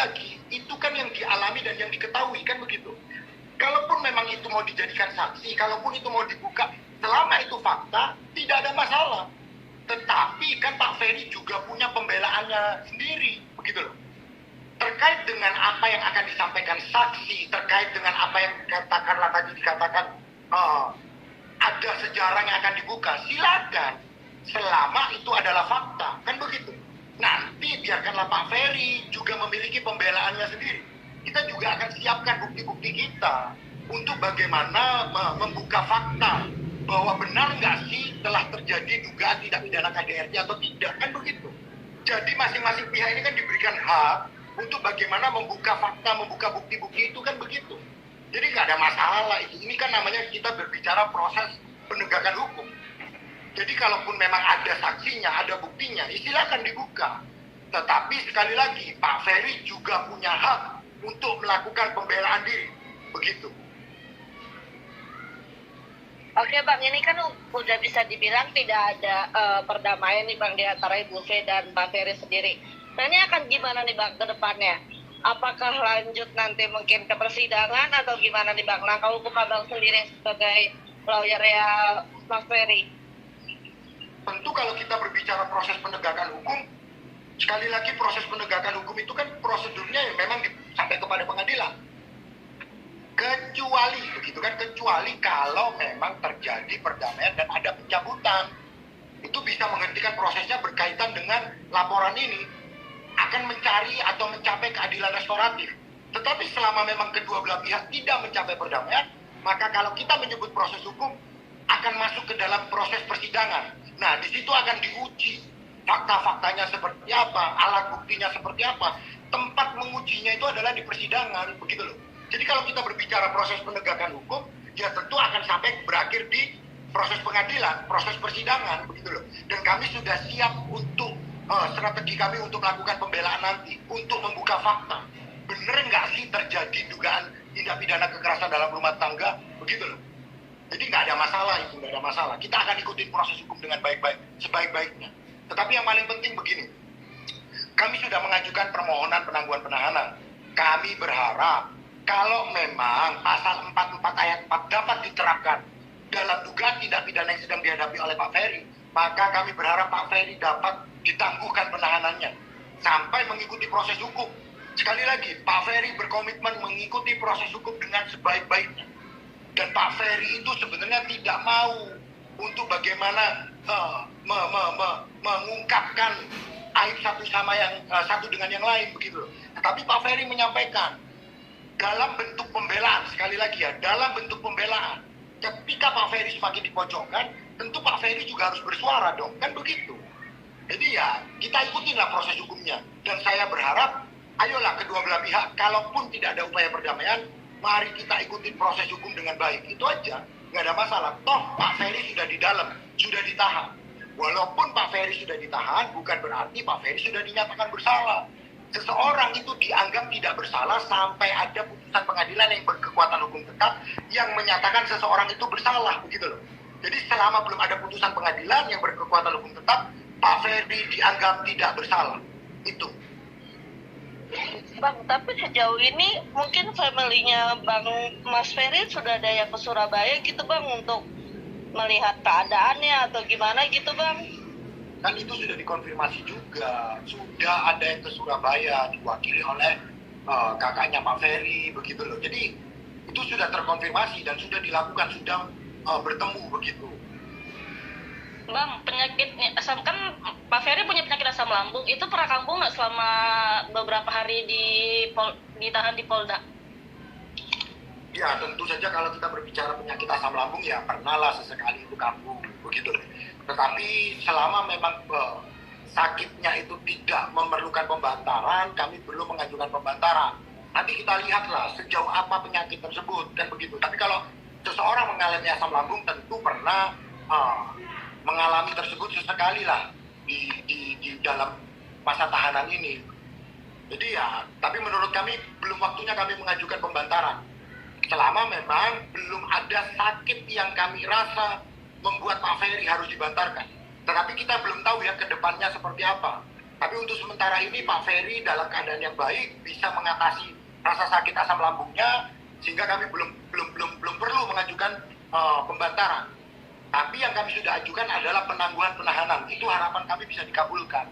lagi, itu kan yang dialami dan yang diketahui, kan begitu. Kalaupun memang itu mau dijadikan saksi, kalaupun itu mau dibuka, selama itu fakta, tidak ada masalah. Tetapi kan Pak Ferry juga punya pembelaannya sendiri, begitu loh. Terkait dengan apa yang akan disampaikan saksi, terkait dengan apa yang katakanlah tadi dikatakan ada sejarah yang akan dibuka, silakan. Selama itu adalah fakta, kan begitu. Nanti biarkanlah Pak Ferry juga memiliki pembelaannya sendiri. Kita juga akan siapkan bukti-bukti kita untuk bagaimana membuka fakta bahwa benar nggak sih telah terjadi dugaan tindak pidana KDRT atau tidak, kan begitu. Jadi masing-masing pihak ini kan diberikan hak untuk bagaimana membuka fakta, membuka bukti-bukti itu, kan begitu. Jadi nggak ada masalah itu. Ini kan namanya kita berbicara proses penegakan hukum. Jadi kalaupun memang ada saksinya, ada buktinya, silakan dibuka. Tetapi sekali lagi, Pak Ferry juga punya hak untuk melakukan pembelaan diri. Begitu. Oke Bang, ini kan udah bisa dibilang tidak ada perdamaian nih Bang di antara Ibu V dan Pak Ferry sendiri. Nah ini akan gimana nih Bang ke depannya? Apakah lanjut nanti mungkin ke persidangan atau gimana nih Bang? Langkah hukum Abang sendiri sebagai lawyer ya Mas Ferry. Tentu kalau kita berbicara proses penegakan hukum, sekali lagi proses penegakan hukum itu kan prosedurnya yang memang sampai kepada pengadilan. Kecuali begitu kan, kecuali kalau memang terjadi perdamaian dan ada pencabutan, itu bisa menghentikan prosesnya berkaitan dengan laporan ini, akan mencari atau mencapai keadilan restoratif. Tetapi selama memang kedua belah pihak tidak mencapai perdamaian, maka kalau kita menyebut proses hukum akan masuk ke dalam proses persidangan. Nah, di situ akan diuji fakta-faktanya seperti apa, alat buktinya seperti apa. Tempat mengujinya itu adalah di persidangan, begitu loh. Jadi kalau kita berbicara proses penegakan hukum, ya tentu akan sampai berakhir di proses pengadilan, proses persidangan, begitu loh. Dan kami sudah siap untuk strategi kami untuk melakukan pembelaan nanti, untuk membuka fakta. Bener nggak sih terjadi dugaan tindak pidana kekerasan dalam rumah tangga, begitu loh. Jadi nggak ada masalah itu, nggak ada masalah. Kita akan ikutin proses hukum dengan baik-baik, sebaik-baiknya. Tetapi yang paling penting begini, kami sudah mengajukan permohonan penangguhan penahanan. Kami berharap kalau memang pasal 44 ayat 4 dapat diterapkan dalam dugaan tindak pidana yang sedang dihadapi oleh Pak Ferry, maka kami berharap Pak Ferry dapat ditangguhkan penahanannya sampai mengikuti proses hukum. Sekali lagi, Pak Ferry berkomitmen mengikuti proses hukum dengan sebaik-baiknya. Dan Pak Ferry itu sebenarnya tidak mau untuk bagaimana mengungkapkan aib satu dengan yang lain, begitu. Tetapi Pak Ferry menyampaikan dalam bentuk pembelaan, sekali lagi ya, dalam bentuk pembelaan. Ketika Pak Ferry semakin dipojokkan, tentu Pak Ferry juga harus bersuara dong, kan begitu. Jadi ya, kita ikutinlah proses hukumnya. Dan saya berharap, ayolah kedua belah pihak, kalaupun tidak ada upaya perdamaian, mari kita ikutin proses hukum dengan baik. Itu aja, nggak ada masalah. Toh Pak Ferry sudah di dalam, sudah ditahan. Walaupun Pak Ferry sudah ditahan, bukan berarti Pak Ferry sudah dinyatakan bersalah. Seseorang itu dianggap tidak bersalah sampai ada putusan pengadilan yang berkekuatan hukum tetap yang menyatakan seseorang itu bersalah, begitu loh. Jadi selama belum ada putusan pengadilan yang berkekuatan hukum tetap, Pak Ferry dianggap tidak bersalah. Itu. Bang, tapi sejauh ini mungkin family-nya Bang Mas Ferry sudah ada yang ke Surabaya gitu Bang untuk melihat keadaannya atau gimana gitu Bang? Kan itu sudah dikonfirmasi juga, sudah ada yang ke Surabaya diwakili oleh kakaknya Pak Ferry, begitu loh. Jadi itu sudah terkonfirmasi dan sudah dilakukan, sudah bertemu, begitu. Bang, penyakitnya, kan Pak Ferry punya penyakit asam lambung, itu pernah kambuh nggak selama beberapa hari ditahan di Polda? Ya tentu saja kalau kita berbicara penyakit asam lambung ya pernah lah sesekali itu kambuh, begitu. Tetapi selama memang sakitnya itu tidak memerlukan pembantaran, kami belum mengajukan pembantaran. Nanti kita lihatlah sejauh apa penyakit tersebut, kan begitu. Tapi kalau seseorang mengalami asam lambung tentu pernah mengalami tersebut sesekali lah di dalam masa tahanan ini. Jadi ya, tapi menurut kami belum waktunya kami mengajukan pembantaran. Selama memang belum ada sakit yang kami rasa membuat Pak Ferry harus dibantarkan. Tetapi kita belum tahu ya ke depannya seperti apa. Tapi untuk sementara ini Pak Ferry dalam keadaan yang baik, bisa mengatasi rasa sakit asam lambungnya, sehingga kami belum perlu mengajukan pembantaran. Tapi yang kami sudah ajukan adalah penangguhan penahanan. Itu harapan kami bisa dikabulkan.